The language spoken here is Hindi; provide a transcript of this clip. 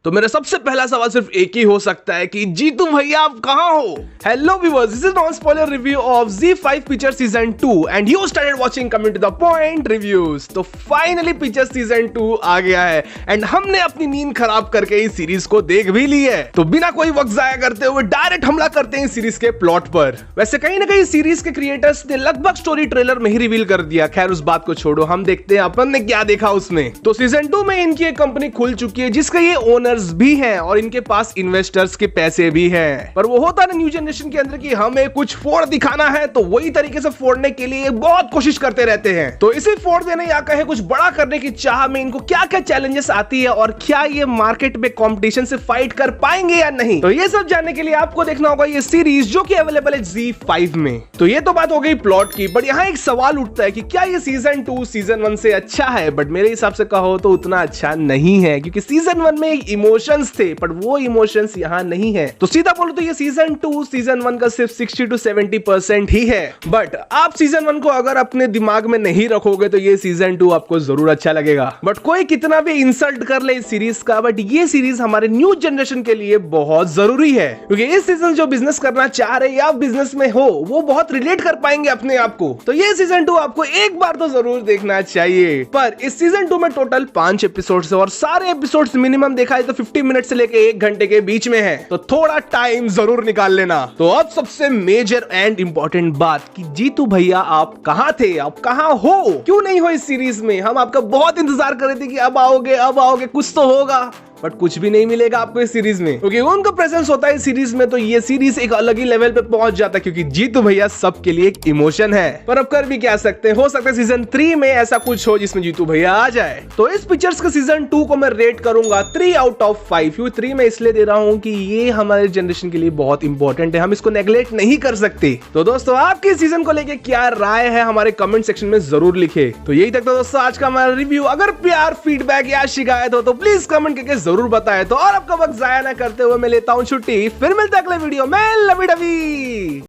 तो मेरा सबसे पहला सवाल सिर्फ एक ही हो सकता है कि जीतू भैया आप कहां हो। Hello viewers, this is non spoiler review of Z5 picture season 2 and you started watching coming to the point reviews. तो फाइनली पिक्चर सीजन 2 आ गया है एंड हमने अपनी नींद खराब करके इस सीरीज को देख भी ली है। तो बिना कोई वक्त जाया करते हुए डायरेक्ट हमला करते हैं इस सीरीज के प्लॉट पर। वैसे कहीं ना कहीं सीरीज के क्रिएटर्स ने लगभग स्टोरी ट्रेलर में ही रिवील कर दिया। खैर उस बात को छोड़ो, हम देखते हैं अपन ने क्या देखा उसमें। तो सीजन 2 में इनकी एक कंपनी खुल चुकी है जिसके ये ओनर्स भी हैं और इनके पास इन्वेस्टर्स के पैसे भी हैं। पर वो होता ना न्यू जनरेशन के अंदर कि हमें कुछ फोड़ दिखाना है तो वही तरीके से फोड़ने के लिए बहुत कोशिश करते रहते हैं। तो इसे फोड़ देने या कहे कुछ बड़ा करने की चाह में इनको क्या क्या चैलेंजेस आती है और क्या ये मार्केट में कंपटीशन से फाइट कर पाएंगे या नहीं, तो ये सब जानने के लिए आपको देखना होगा ये सीरीज जो कि अवेलेबल है Z5 में। तो ये तो बात हो गई प्लॉट की, बट यहाँ एक सवाल उठता है कि क्या ये सीजन 2 सीजन 1 से अच्छा है। बट मेरे हिसाब से कहो तो उतना अच्छा नहीं है, क्योंकि सीजन 1 में इमोशंस थे पर वो इमोशंस यहाँ नहीं है। तो सीधा बोलो तो ये सीजन 2 सीजन 1 का सिर्फ 60 to 70% ही है। बट आप सीजन 1 को अगर अपने दिमाग में नहीं रखोगे तो ये सीजन 2 आपको जरूर अच्छा लगेगा। बट कोई कितना भी इंसल्ट कर ले इस सीरीज का, बट ये सीरीज हमारे न्यू जनरेशन के लिए बहुत जरूरी है, क्योंकि इस सीजन जो बिजनेस करना चाह रहे या बिजनेस में हो वो बहुत रिलेट कर पाएंगे अपने आप को। तो ये सीजन 2 आपको एक बार तो जरूर देखना चाहिए। पर इस सीजन 2 में टोटल 5 एपिसोड्स है और सारे एपिसोड्स मिनिमम देखा है तो 50 मिनट से लेके 1 घंटे के बीच में है, तो थोड़ा टाइम जरूर निकाल लेना। तो अब सबसे मेजर एंड इंपॉर्टेंट बात कि जीतू भैया आप कहां थे, आप कहां हो, क्यों नहीं हो इस सीरीज में। हम आपका बहुत इंतजार कर रहे थे कि अब आओगे कुछ तो होगा, बट कुछ भी नहीं मिलेगा आपको इस सीरीज में, क्योंकि उनका प्रेजेंस होता है इस सीरीज में तो ये सीरीज एक अलग ही लेवल पे पहुंच जाता है, क्योंकि जीतू भैया सबके लिए एक इमोशन है। पर अब कर भी क्या सकते हैं, हो सकता है सीजन 3 में ऐसा कुछ हो जिसमें जीतू भैया आ जाए। तो इस पिक्चर्स के सीजन 2 को मैं रेट करूंगा 3 out of 5। 3 में इसलिए दे रहा हूं कि ये हमारे जनरेशन के लिए बहुत इंपॉर्टेंट है, हम इसको नेग्लेक्ट नहीं कर सकते। तो दोस्तों आपके सीजन को लेके क्या राय है हमारे कमेंट सेक्शन में जरूर लिखे। तो यही तक तो दोस्तों आज का हमारा रिव्यू। अगर प्यार, फीडबैक या शिकायत हो तो प्लीज कमेंट करके जरूर बताएं। तो और आपका वक्त जाया ना करते हुए मैं लेता हूं छुट्टी, फिर मिलते हैं अगले वीडियो में। Lovey dovey.